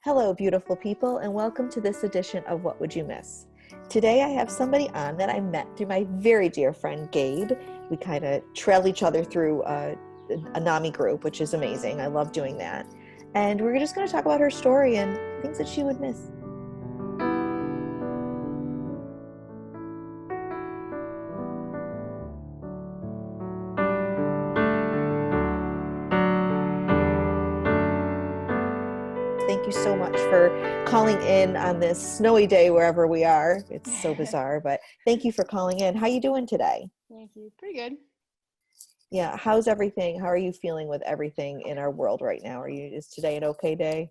Hello, beautiful people, and welcome to this edition of What Would You Miss? Today I have somebody on that I met through my very dear friend Gabe. We kind of trail each other through a NAMI group, which is amazing. I love doing that. And we're just going to talk about her story and things that she would miss. Thank you so much for calling in on this snowy day wherever we are. It's so bizarre, but thank you for calling in. How you doing today? Thank you. Pretty good. Yeah, how's everything? How are you feeling with everything in our world right now? Is today an okay day?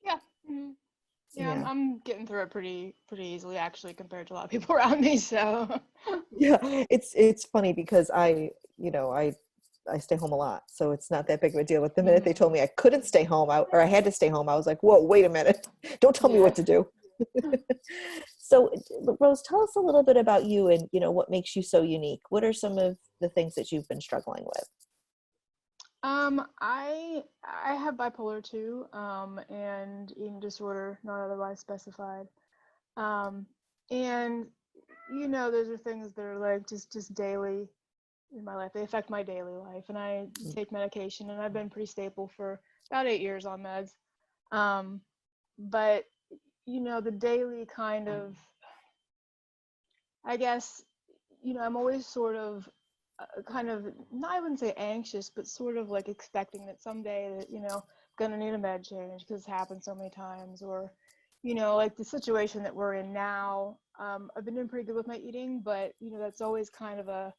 Yeah. Mm-hmm. Yeah, Yeah. I'm getting through it pretty easily actually compared to a lot of people around me. So Yeah, it's funny because I stay home a lot, so it's not that big of a deal. But the minute they told me I couldn't stay home, or I had to stay home, I was like, whoa, wait a minute. Don't tell me yeah. what to do. So, Rose, tell us a little bit about you and, what makes you so unique. What are some of the things that you've been struggling with? I have bipolar too, and eating disorder, not otherwise specified. And those are things that are like just daily in my life. They affect my daily life, and I take medication, and I've been pretty stable for about 8 years on meds. But the daily kind of, I guess, I'm always sort of kind of, not, I wouldn't say anxious, but sort of like expecting that someday that, gonna need a med change because it's happened so many times, or, like the situation that we're in now. I've been doing pretty good with my eating, but, that's always kind of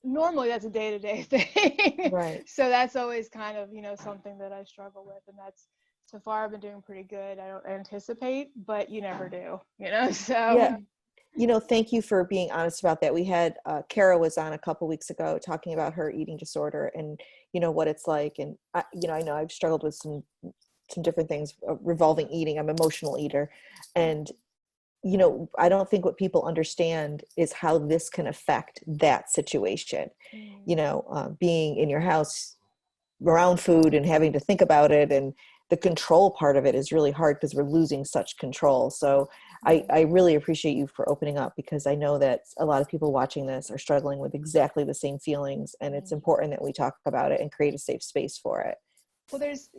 normally that's a day-to-day thing. Right. So that's always kind of, something that I struggle with, and that's, so far I've been doing pretty good. I don't anticipate, but you never do, so. Yeah. Thank you for being honest about that. We had Kara was on a couple weeks ago talking about her eating disorder and what it's like. And I know I've struggled with some different things revolving eating. I'm an emotional eater, and I don't think what people understand is how this can affect that situation. Being in your house around food and having to think about it, and the control part of it is really hard because we're losing such control. So I really appreciate you for opening up, because I know that a lot of people watching this are struggling with exactly the same feelings, and it's important that we talk about it and create a safe space for it. Well, this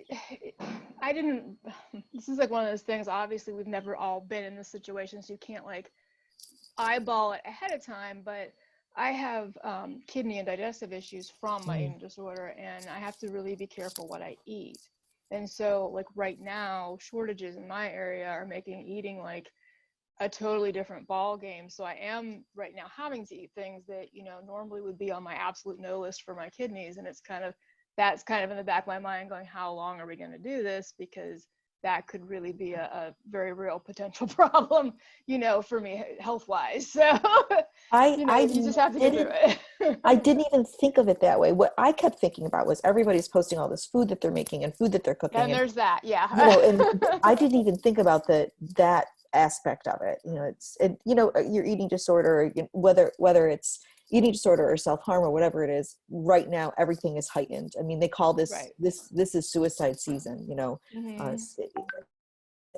is like one of those things, obviously we've never all been in this situation, so you can't like eyeball it ahead of time, but I have kidney and digestive issues from my eating disorder, and I have to really be careful what I eat. And so like right now, shortages in my area are making eating like a totally different ball game. So I am right now having to eat things that, normally would be on my absolute no list for my kidneys. And that's kind of in the back of my mind going, how long are we going to do this? Because that could really be a very real potential problem, for me health wise. So, you just have to get through it. I didn't even think of it that way. What I kept thinking about was everybody's posting all this food that they're making and food that they're cooking. And there's that, yeah. And I didn't even think about that aspect of it. Your eating disorder, whether it's eating disorder or self-harm or whatever it is, right now everything is heightened. I mean, they call this Right. this is suicide season.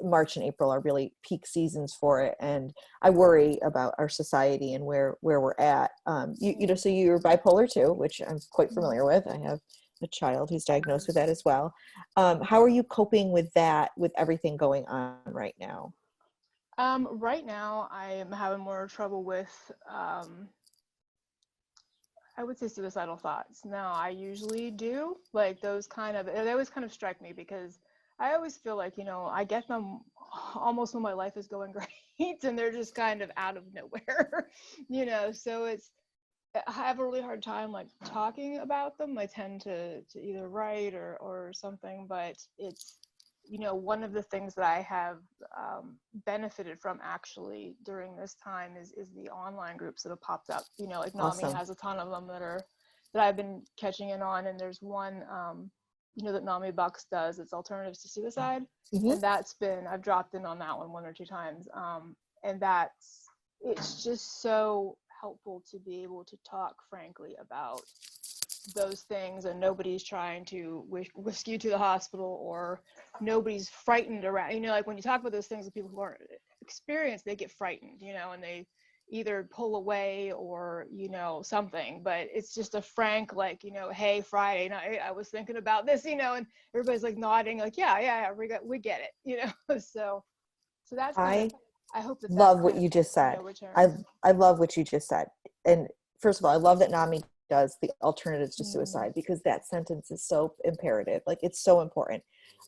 March and April are really peak seasons for it, and I worry about our society and where we're at. So you're bipolar too, which I'm quite familiar with. I have a child who's diagnosed with that as well. How are you coping with that, with everything going on right now? Right now I am having more trouble with I would say suicidal thoughts. Now, I usually do, like they always kind of strike me, because I always feel like, I get them almost when my life is going great, and they're just kind of out of nowhere, so I have a really hard time like talking about them. I tend to either write or something, but it's, one of the things that I have benefited from actually during this time is the online groups that have popped up. Like NAMI Awesome. has a ton of them that I've been catching in on, and there's one that NAMI Bucks does. It's Alternatives to Suicide, and I've dropped in on that one or two times, and it's just so helpful to be able to talk frankly about those things, and nobody's trying to whisk you to the hospital, or nobody's frightened around, you know, like when you talk about those things with people who aren't experienced, they get frightened, you know, and they either pull away or, you know, something. But it's just a frank, like, you know, hey, Friday night I was thinking about this, you know, and everybody's like nodding, like, yeah, we get it, you know. So that's kind of, I I hope that that love what kind of, you just you said. know, I returns. I love what you just said. And first of all, I love that NAMI does the alternatives to Mm, suicide, because that sentence is so imperative. Like, it's so important.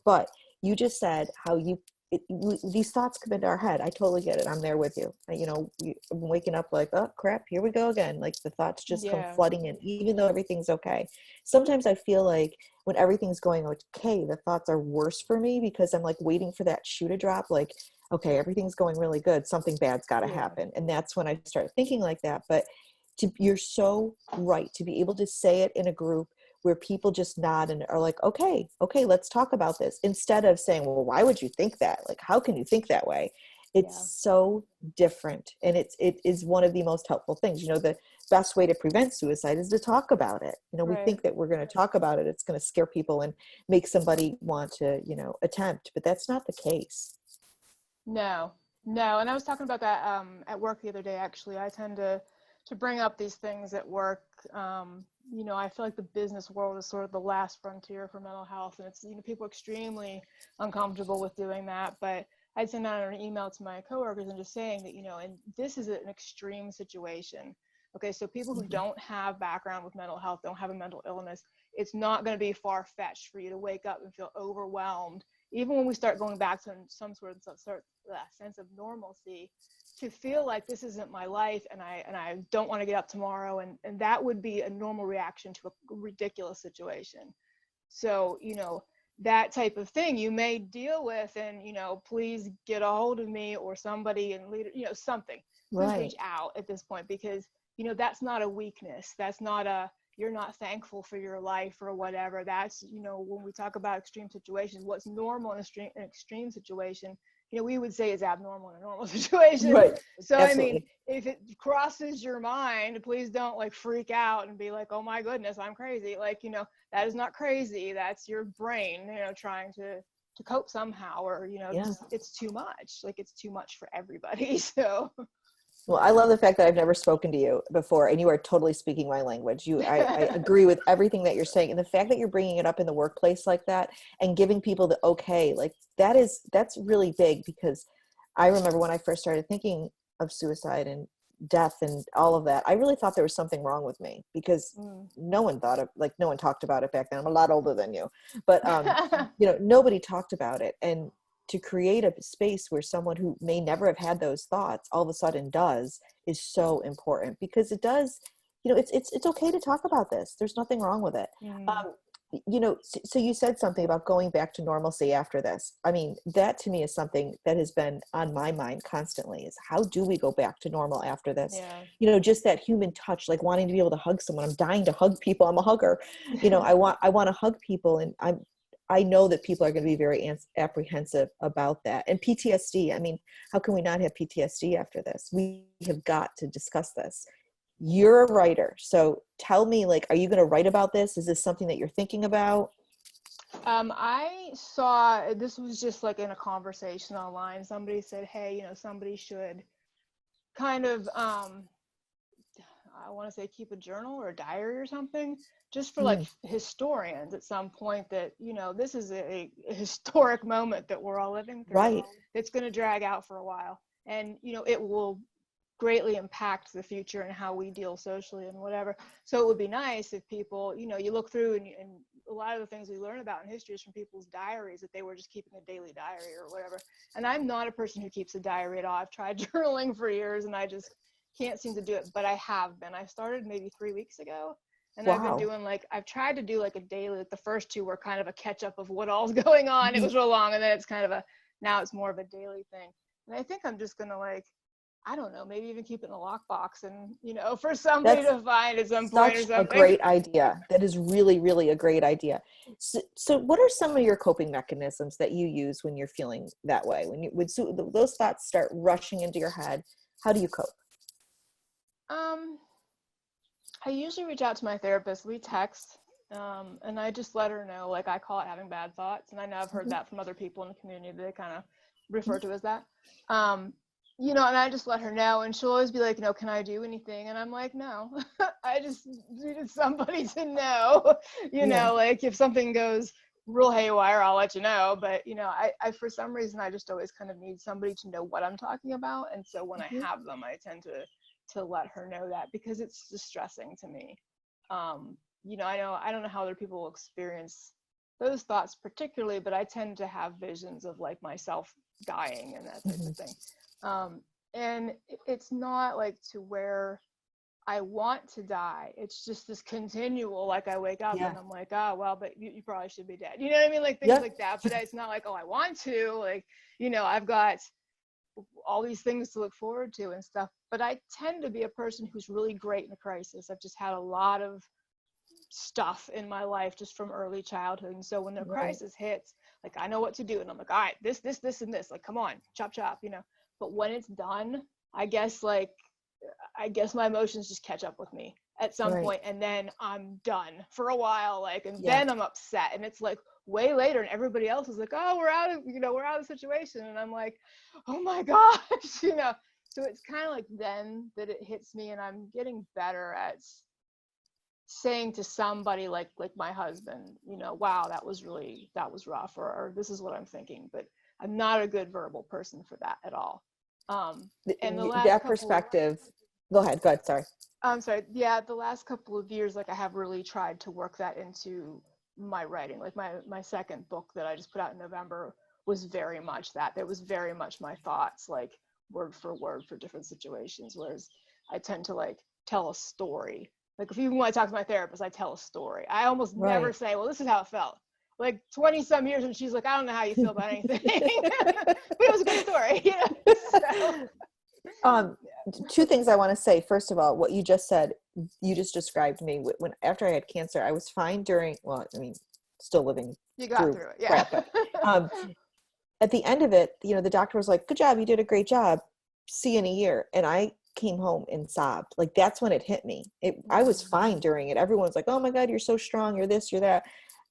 But you just said how these thoughts come into our head. I totally get it. I'm there with you. You know, I'm waking up like, oh crap, here we go again. Like, the thoughts just come yeah, flooding in, even though everything's okay. Sometimes I feel like when everything's going okay, the thoughts are worse for me, because I'm like waiting for that shoe to drop. Like, okay, everything's going really good, something bad's got to yeah, happen. And that's when I start thinking like that. But you're so right, to be able to say it in a group where people just nod and are like, okay, let's talk about this, instead of saying, well, why would you think that? Like, how can you think that way? yeah, It's so different. And it is one of the most helpful things. You know, the best way to prevent suicide is to talk about it. You know, we right. think that we're going to talk about it, it's going to scare people and make somebody want to, you know, attempt, but that's not the case. No, no. And I was talking about that at work the other day, actually. I tend to bring up these things at work. You know, I feel like the business world is sort of the last frontier for mental health, and it's, you know, people are extremely uncomfortable with doing that. But I'd send out an email to my coworkers and just saying that, you know, and this is an extreme situation. Okay, so people who Mhm. don't have background with mental health, don't have a mental illness, it's not going to be far-fetched for you to wake up and feel overwhelmed, even when we start going back to some sort of sense of normalcy, to feel like this isn't my life, and I don't want to get up tomorrow, and that would be a normal reaction to a ridiculous situation. So, you know, that type of thing you may deal with, and, you know, please get a hold of me or somebody, and lead, you know, something. Please reach Right. out at this point, because, you know, that's not a weakness. That's not a, you're not thankful for your life or whatever. That's, you know, when we talk about extreme situations, what's normal in an extreme situation, you know, we would say is abnormal in a normal situation. Right. So, I mean, Absolutely. if it crosses your mind, please don't like freak out and be like, oh my goodness, I'm crazy. Like, you know, that is not crazy. That's your brain, you know, trying to cope somehow, or, you know, Yeah. just, it's too much. Like, it's too much for everybody. So Well, I love the fact that I've never spoken to you before, and you are totally speaking my language. I agree with everything that you're saying, and the fact that you're bringing it up in the workplace like that and giving people the okay, like that's really big, because I remember when I first started thinking of suicide and death and all of that, I really thought there was something wrong with me, because mm. no one thought of, like, no one talked about it back then. I'm a lot older than you, but you know, nobody talked about it. And to create a space where someone who may never have had those thoughts all of a sudden does is so important, because it does, you know, it's okay to talk about this. There's nothing wrong with it. mm. um, you know, so you said something about going back to normalcy after this. I mean, that to me is something that has been on my mind constantly, is how do we go back to normal after this? Yeah. You know, just that human touch, like wanting to be able to hug someone. I'm dying to hug people. I'm a hugger. You know, I want to hug people, and I know that people are going to be very apprehensive about that. And PTSD, I mean, how can we not have PTSD after this? We have got to discuss this. You're a writer, so tell me, like, are you going to write about this? Is this something that you're thinking about? I saw, this was just like in a conversation online. Somebody said, hey, you know, somebody should kind of I want to say keep a journal or a diary or something, just for like Mm, historians at some point, that, you know, this is a historic moment that we're all living through. right. It's going to drag out for a while, and, you know, it will greatly impact the future and how we deal socially and whatever. So it would be nice if people, you know, you look through, and a lot of the things we learn about in history is from people's diaries, that they were just keeping a daily diary or whatever. And I'm not a person who keeps a diary at all. I've tried journaling for years, and I just can't seem to do it, but I have been. I started maybe 3 weeks ago, and I've been Wow. doing, like, I've tried to do like a daily, like the first two were kind of a catch up of what all's going on. It Mhm. was real long, and then it's kind of a, now it's more of a daily thing. And I think I'm just gonna, like, I don't know, maybe even keep it in a lockbox, and, you know, for somebody That's to find at some point or such a something. great idea. That is really, really a great idea. So what are some of your coping mechanisms that you use when you're feeling that way? When those thoughts start rushing into your head, how do you cope? um I usually reach out to my therapist. We text, and I just let her know, like I call it having bad thoughts. And I know I've heard Mhm. that from other people in the community. They kind of refer to as that. You know, and I just let her know, and she'll always be like, you know, can I do anything? And I'm like, no, I just needed somebody to know, you Yeah. know, like if something goes real haywire, I'll let you know. But, you know, I for some reason, I just always kind of need somebody to know what I'm talking about. And so when I Mhm. have them, I tend to let her know that, because it's distressing to me. You know, I don't know how other people experience those thoughts particularly, but I tend to have visions of like myself dying and that type of Mhm. thing. And it's not like to where I want to die. It's just this continual, like I wake up Yeah. and I'm like, oh, well, but you probably should be dead. You know what I mean? Like things Yep. like that. But it's not like, oh, I want to. Like, you know, I've got all these things to look forward to and stuff. But I tend to be a person who's really great in a crisis. I've just had a lot of stuff in my life just from early childhood. And so when the Right. crisis hits, like I know what to do. And I'm like, all right, this, and this, like, come on, chop, chop, you know. But when it's done, I guess my emotions just catch up with me at some Right. point, and then I'm done for a while, like, and Yeah. then I'm upset, and it's like way later, and everybody else is like, oh, we're out of the situation, and I'm like, oh my gosh, you know. So it's kind of like then that it hits me, and I'm getting better at saying to somebody like my husband, you know, wow, that was rough, or this is what I'm thinking. But I'm not a good verbal person for that at all. And the last That couple perspective. Go ahead. Go ahead. Sorry. I'm sorry, yeah, the last couple of years, like I have really tried to work that into my writing. Like my second book that I just put out in November was very much that. There was very much my thoughts, like word for word for different situations. Whereas I tend to like tell a story. Like if even when I talk to my therapist, I tell a story. I almost never Right. say, well, this is how it felt. Like 20 some years, and she's like, I don't know how you feel about anything, but it was a good story, you know. So um yeah. Two things I want to say. First of all, what you just said, you just described me. When after I had cancer, I was fine during, well, I mean, still living You got through through it, yeah. crap, but um at the end of it, you know, the doctor was like, good job, you did a great job, see you in a year. And I came home and sobbed. Like that's when it hit me. I was fine during it. Everyone's like, oh my God, you're so strong, you're this, you're that.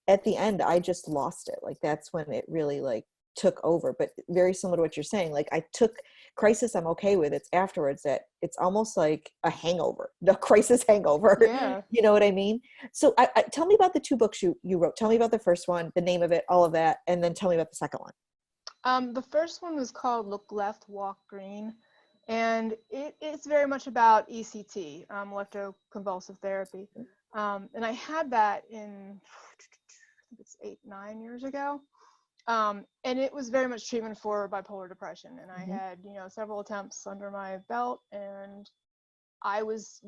At the end, I just lost it. Like that's when it really like took over. But very similar to what you're saying, like I took crisis, I'm okay with. It's afterwards that it's almost like a hangover, the crisis hangover. Yeah. You know what I mean? So tell me about the two books you wrote. Tell me about the first one, the name of it, all of that, and then tell me about the second one. The first one was called Look Left, Walk Green, and it's very much about ECT, electroconvulsive therapy. And I had that in, I think it's 8, 9 years ago. And it was very much treatment for bipolar depression. And I Mm-hmm. had, you know, several attempts under my belt, and I was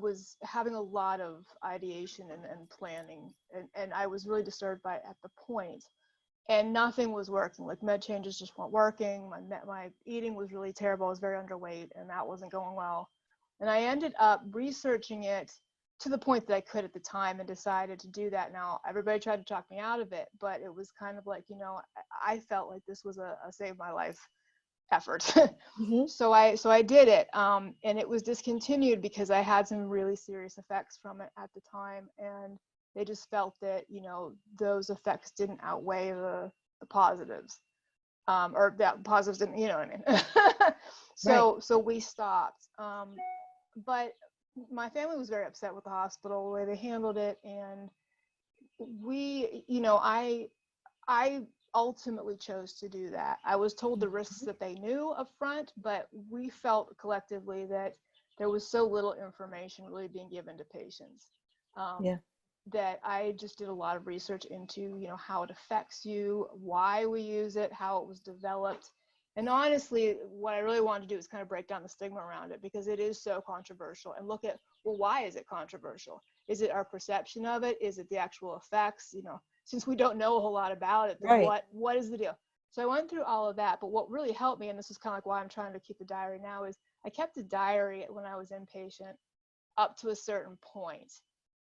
having a lot of ideation and planning, and I was really disturbed by it at the point, and nothing was working. Like med changes just weren't working. My eating was really terrible. I was very underweight, and that wasn't going well. And I ended up researching it to the point that I could at the time, and decided to do that. Now everybody tried to talk me out of it, but it was kind of like, you know, I felt like this was a save my life effort. Mm-hmm. So I did it, and it was discontinued because I had some really serious effects from it at the time, and they just felt that, you know, those effects didn't outweigh the positives, or that positives didn't, you know what I mean. Right. So we stopped, but my family was very upset with the hospital, the way they handled it, and we, you know, I ultimately chose to do that. I was told the risks that they knew up front, but we felt collectively that there was so little information really being given to patients, Yeah. that I just did a lot of research into, you know, how it affects you, why we use it, how it was developed. And honestly, what I really wanted to do is kind of break down the stigma around it, because it is so controversial, and look at, well, why is it controversial? Is it our perception of it? Is it the actual effects? You know, since we don't know a whole lot about it, then Right. what is the deal? So I went through all of that, but what really helped me, and this is kind of like why I'm trying to keep a diary now, is I kept a diary when I was inpatient up to a certain point.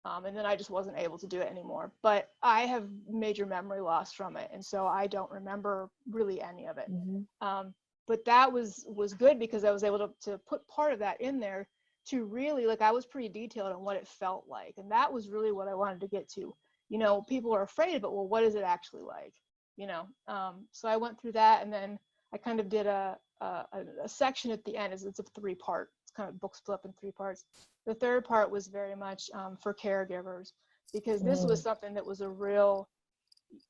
And then I just wasn't able to do it anymore. But I have major memory loss from it, and so I don't remember really any of it. Mm-hmm. But that was good, because I was able to put part of that in there to really, like, I was pretty detailed on what it felt like. And that was really what I wanted to get to. You know, people are afraid, but well, what is it actually like? You know, so I went through that, and then I kind of did a section at the end. It's a 3-part. It's kind of book split up in 3 parts. The 3rd part was very much for caregivers, because this was something that was a real,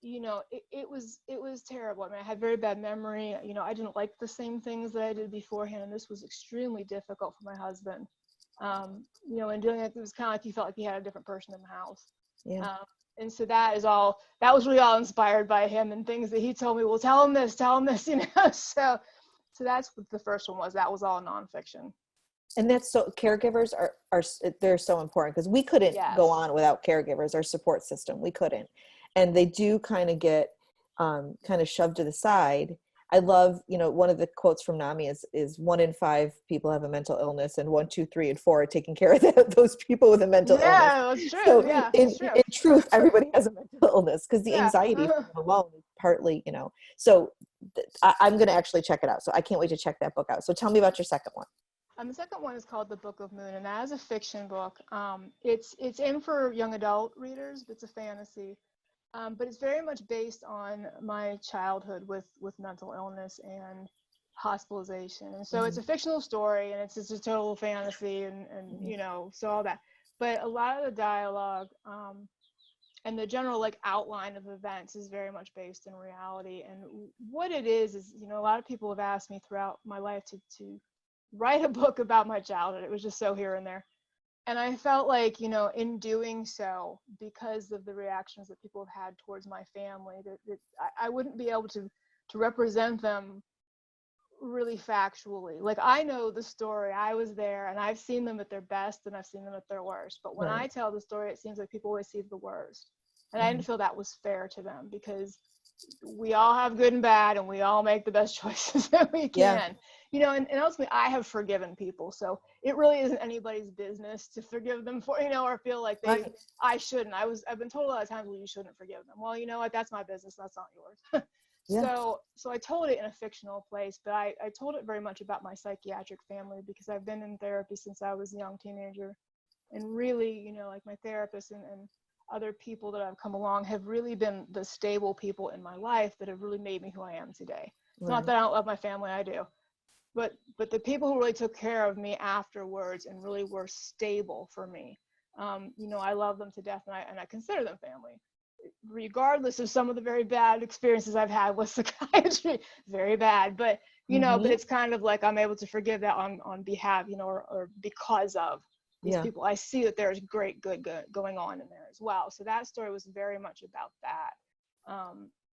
you know, it was terrible. I mean, I had very bad memory. You know, I didn't like the same things that I did beforehand, and this was extremely difficult for my husband. You know, and doing it was kind of like he felt like he had a different person in the house. Yeah. And so that was really all inspired by him and things that he told me. Well, tell him this, you know. So that's what the first one was. That was all nonfiction. And that's so, caregivers are they're so important, because we couldn't go on without caregivers, our support system. We couldn't. And they do kind of get kind of shoved to the side. I love, you know, one of the quotes from NAMI is 1 in 5 people have a mental illness, and 1, 2, 3, and 4 are taking care of those people with a mental illness. Yeah, that's true. So yeah, in that's true. truth, everybody has a mental illness, because the anxiety alone is partly, you know. So I'm going to actually check it out. So I can't wait to check that book out. So tell me about your second one. The second one is called The Book of Moon, and that is a fiction book. It's in for young adult readers. It's a fantasy. But it's very much based on my childhood with mental illness and hospitalization. And so it's a fictional story, and it's just a total fantasy, and you know, so all that. But a lot of the dialogue and the general, like, outline of events is very much based in reality. And what it is, you know, a lot of people have asked me throughout my life to write a book about my childhood. It was just so here and there. And I felt like, you know, in doing so, because of the reactions that people have had towards my family, that I wouldn't be able to represent them really factually. Like, I know the story, I was there, and I've seen them at their best, and I've seen them at their worst. But when I tell the story, it seems like people always see the worst. And I didn't feel that was fair to them, because we all have good and bad, and we all make the best choices that we can. You know, and ultimately I have forgiven people, so it really isn't anybody's business to forgive them for, you know, or feel like I shouldn't. I've been told a lot of times, well, you shouldn't forgive them. Well, you know what, that's my business, that's not yours. So I told it in a fictional place, but I told it very much about my psychiatric family, because I've been in therapy since I was a young teenager, and really, you know, like, my therapist and other people that have come along have really been the stable people in my life that have really made me who I am today. It's not that I don't love my family, I do. But the people who really took care of me afterwards and really were stable for me, you know, I love them to death, and I consider them family, regardless of some of the very bad experiences I've had with psychiatry. Very bad, but you know, but it's kind of like I'm able to forgive that on behalf, you know, or because of these people. I see that there's great good going on in there as well. So that story was very much about that,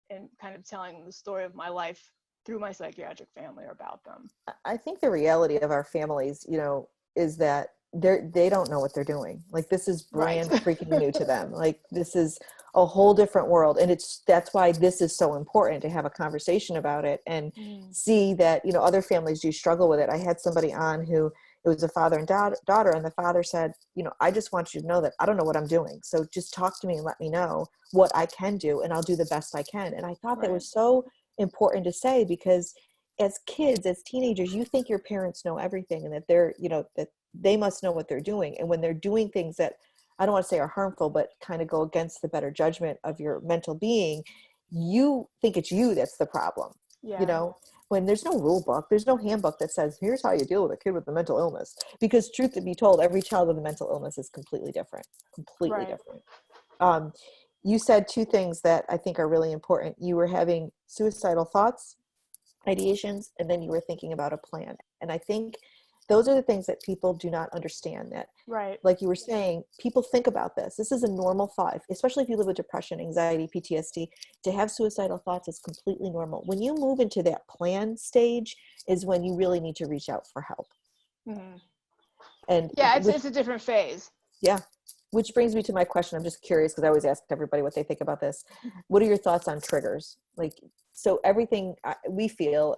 and kind of telling the story of my life through my psychiatric family, or about them. I think the reality of our families, you know, is that they don't know what they're doing. Like, this is brand freaking new to them. Like, this is a whole different world. And that's why this is so important, to have a conversation about it and see that, you know, other families do struggle with it. I had somebody on who, it was a father and daughter, and the father said, you know, I just want you to know that I don't know what I'm doing. So just talk to me and let me know what I can do, and I'll do the best I can. And I thought that was so important to say, because as kids, as teenagers, you think your parents know everything, and that they're, you know, that they must know what they're doing. And when they're doing things that, I don't want to say are harmful, but kind of go against the better judgment of your mental being, you think it's you that's the problem. You know, when there's no rule book, there's no handbook that says, here's how you deal with a kid with a mental illness. Because truth to be told, every child with a mental illness is completely different. You said 2 things that I think are really important. You were having suicidal thoughts, ideations, and then you were thinking about a plan. And I think those are the things that people do not understand, that, like you were saying, people think about this. This is a normal thought, especially if you live with depression, anxiety, PTSD. To have suicidal thoughts is completely normal. When you move into that plan stage is when you really need to reach out for help. And it's a different phase. Which brings me to my question. I'm just curious, because I always ask everybody what they think about this. What are your thoughts on triggers? Like, so everything I feel,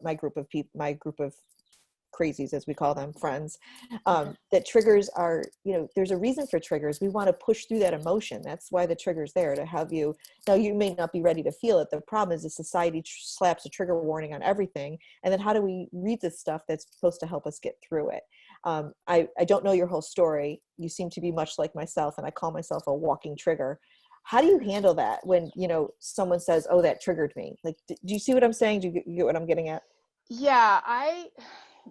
my group of crazies, as we call them, friends, that triggers are, you know, there's a reason for triggers. We want to push through that emotion. That's why the trigger's there, to have you. Now, you may not be ready to feel it. The problem is the society slaps a trigger warning on everything. And then how do we read this stuff that's supposed to help us get through it? I don't know your whole story. You seem to be much like myself, and I call myself a walking trigger. How do you handle that when, you know, someone says, oh, that triggered me? Like, do you see what I'm saying? Do you get what I'm getting at? Yeah,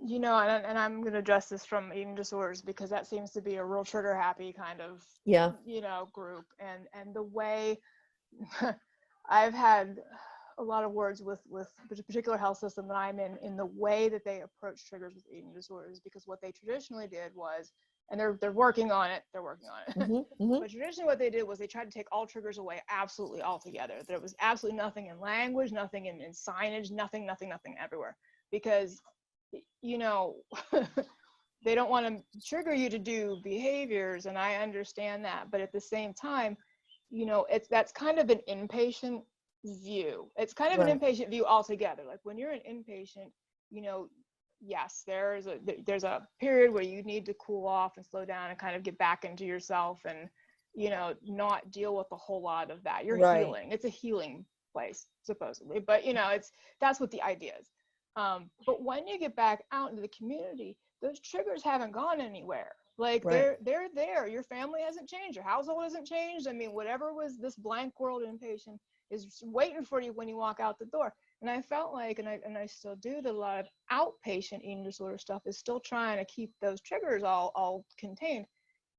you know, and I'm going to address this from eating disorders because that seems to be a real trigger happy kind of, Yeah. you know, group. And the way I've had a lot of words with the particular health system that I'm in the way that they approach triggers with eating disorders, because what they traditionally did was, and they're working on it, but traditionally what they did was they tried to take all triggers away absolutely altogether. There was absolutely nothing in language, nothing in signage, nothing everywhere, because, you know, they don't want to trigger you to do behaviors, and I understand that, but at the same time, you know, that's kind of an inpatient view. It's kind of an inpatient view altogether. Like when you're an inpatient, you know, yes, there's a period where you need to cool off and slow down and kind of get back into yourself and, you know, not deal with a whole lot of that. You're healing. It's a healing place supposedly, but you know, that's what the idea is. But when you get back out into the community, those triggers haven't gone anywhere. Like they're there. Your family hasn't changed. Your household hasn't changed. I mean, whatever was this blank world inpatient is waiting for you when you walk out the door. And I felt like, and I still do, that a lot of outpatient eating disorder stuff is still trying to keep those triggers all contained.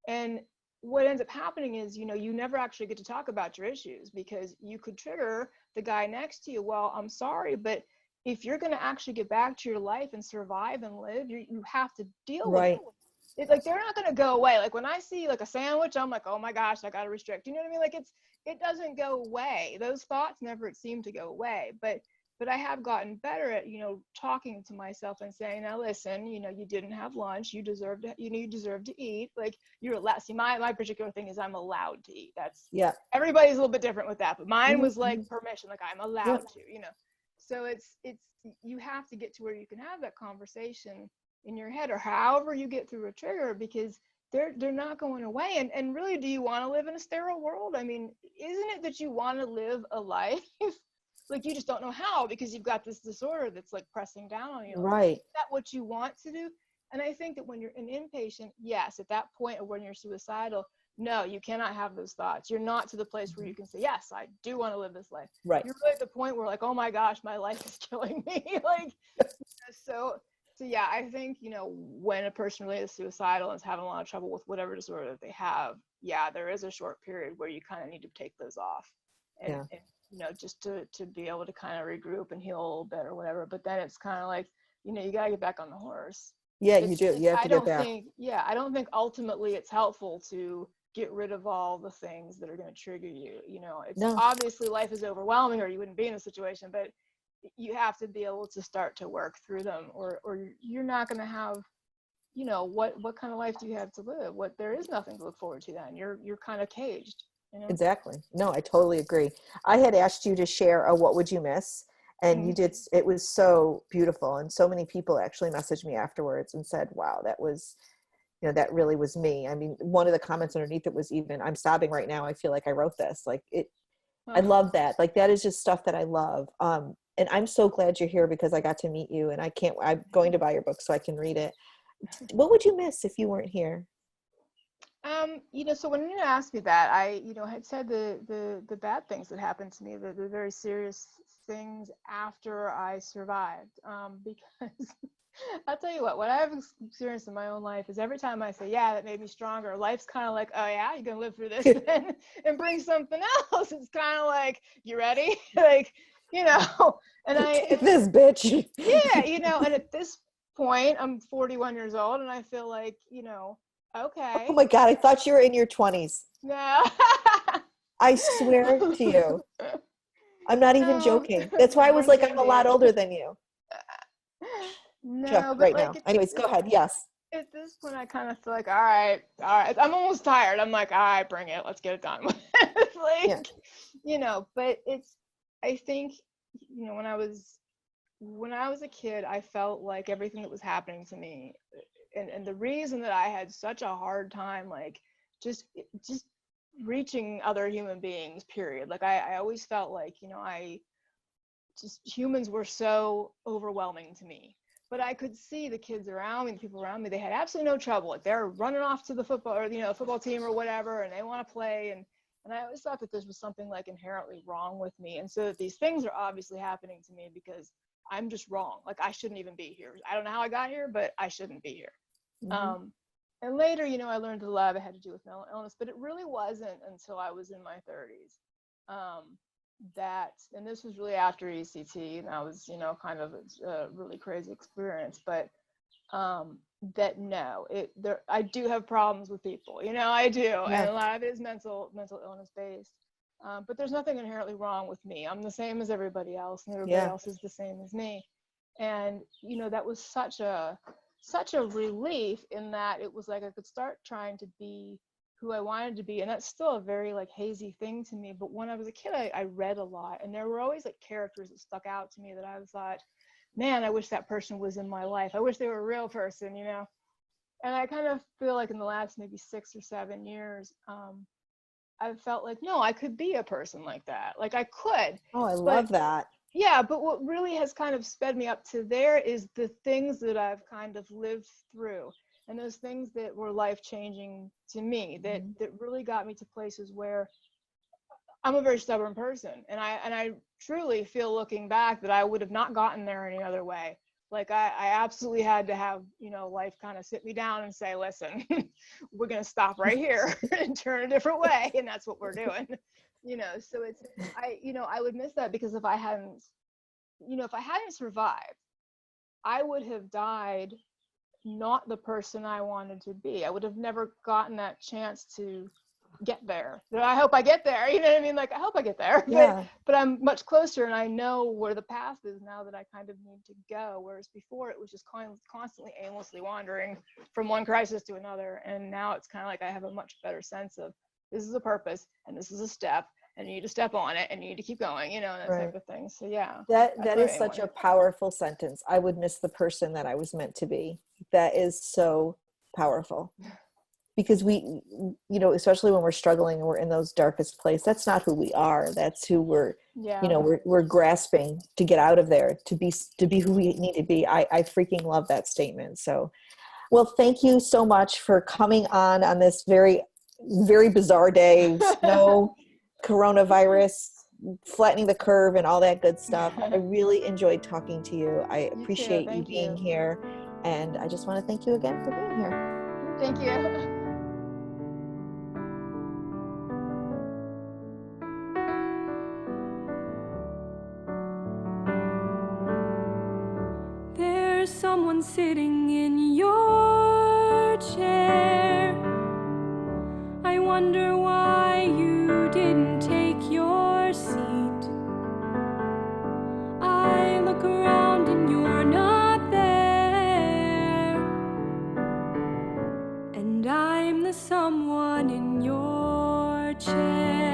And what ends up happening is, you know, you never actually get to talk about your issues, because you could trigger the guy next to you. Well, I'm sorry, but if you're going to actually get back to your life and survive and live, you have to deal with it. It's like they're not going to go away. Like when I see like a sandwich, I'm like, oh my gosh, I got to restrict. You know what I mean? Like it doesn't go away. Those thoughts never seem to go away. But I have gotten better at, you know, talking to myself and saying, now listen, you know, you didn't have lunch. You deserve to eat. Like you're allowed. See, my particular thing is I'm allowed to eat. That's everybody's a little bit different with that. But mine was like permission, like I'm allowed to, you know. So it's you have to get to where you can have that conversation in your head, or however you get through a trigger, because they're not going away. And really, do you want to live in a sterile world? I mean, isn't it that you want to live a life like you just don't know how, because you've got this disorder that's like pressing down on you? Is that what you want to do? And I think that when you're an inpatient, yes, at that point, or when you're suicidal, no, you cannot have those thoughts. You're not to the place where you can say, yes, I do want to live this life. You're really at the point where like, oh my gosh, my life is killing me. Like, so yeah, I think, you know, when a person really is suicidal and is having a lot of trouble with whatever disorder that they have, yeah, there is a short period where you kind of need to take those off and you know, just to be able to kind of regroup and heal a little bit or whatever. But then it's kind of like, you know, you got to get back on the horse. Yeah, you do. You have to get back. I don't think ultimately it's helpful to get rid of all the things that are going to trigger you. You know, it's obviously life is overwhelming or you wouldn't be in a situation, but you have to be able to start to work through them, or you're not going to have, you know, what kind of life do you have to live? There is nothing to look forward to then. You're kind of caged, you know? Exactly. No, I totally agree. I had asked you to share a what would you miss, and you did. It was so beautiful, and so many people actually messaged me afterwards and said, wow, that was, you know, that really was me. I mean, one of the comments underneath it was even, I'm sobbing right now, I feel like I wrote this. Like it, I love that. Like that is just stuff that I love. And I'm so glad you're here, because I got to meet you, and I'm going to buy your book so I can read it. What would you miss if you weren't here? You know, so when you asked me that, I, you know, had said the bad things that happened to me, the very serious things after I survived, because I'll tell you what I've experienced in my own life is every time I say, yeah, that made me stronger, life's kind of like, oh yeah, you're going to live through this and bring something else. It's kind of like, you ready? Like, you know, and Take this, bitch. Yeah, you know, and at this point, I'm 41 years old, and I feel like, you know, okay. Oh my God, I thought you were in your 20s. No. I swear to you. I'm not even joking. That's why I was like, I'm a lot older than you. No, but right like, now. Anyways, go ahead. Yes. At this point, I kind of feel like, all right. I'm almost tired. I'm like, all right, bring it. Let's get it done. Like, you know, but I think, you know, when I was when I was a kid, I felt like everything that was happening to me, and the reason that I had such a hard time, like just reaching other human beings, period. Like I always felt like, I just, humans were so overwhelming to me. But I could see the kids around me, the people around me, they had absolutely no trouble. Like they're running off to the football or, football team or whatever, and they want to play. And I always thought that this was something like inherently wrong with me. And so that these things are obviously happening to me because I'm just wrong. Like I shouldn't even be here. I don't know how I got here, but I shouldn't be here. Um, and later, I learned that a lot of it had to do with mental illness, but it really wasn't until I was in my 30s. And this was really after ECT, and that was, kind of a really crazy experience, but that no, I do have problems with people, I do. Yeah. And a lot of it is mental illness based. But there's nothing inherently wrong with me. I'm the same as everybody else, and everybody else is the same as me. And, that was such a relief, in that it was like I could start trying to be who I wanted to be. And that's still a very like hazy thing to me. But when I was a kid, I read a lot, and there were always like characters that stuck out to me that I thought, man, I wish that person was in my life. I wish they were a real person, And I kind of feel like in the last maybe 6 or 7 years, I've felt like, no, I could be a person like that. Like I could. Oh, I love that. Yeah, but what really has kind of sped me up to there is the things that I've kind of lived through, and those things that were life-changing to me, that really got me to places where I'm a very stubborn person, and I truly feel, looking back, that I would have not gotten there any other way. Like I absolutely had to have, life kind of sit me down and say, listen, we're going to stop right here and turn a different way. And that's what we're doing, so it's, I would miss that, because if I hadn't survived, I would have died not the person I wanted to be. I would have never gotten that chance to get there. I hope I get there. You know what I mean? Like, I hope I get there. Yeah. But I'm much closer, and I know where the path is now that I kind of need to go. Whereas before, it was just constantly aimlessly wandering from one crisis to another. And now it's kind of like I have a much better sense of, this is a purpose, and this is a step, and you need to step on it, and you need to keep going, and that type of thing. So yeah. That is such a powerful sentence. I would miss the person that I was meant to be. That is so powerful. Because we, especially when we're struggling and we're in those darkest places, that's not who we are. That's who we're, we're grasping to get out of there, to be who we need to be. I freaking love that statement. So, well, thank you so much for coming on this very, very bizarre day. Snow, coronavirus, flattening the curve, and all that good stuff. I really enjoyed talking to you. I appreciate you being here. And I just want to thank you again for being here. Thank you. There's someone sitting in your chair. I wonder why you didn't take your seat. I look around and you're not there, and I'm the someone in your chair.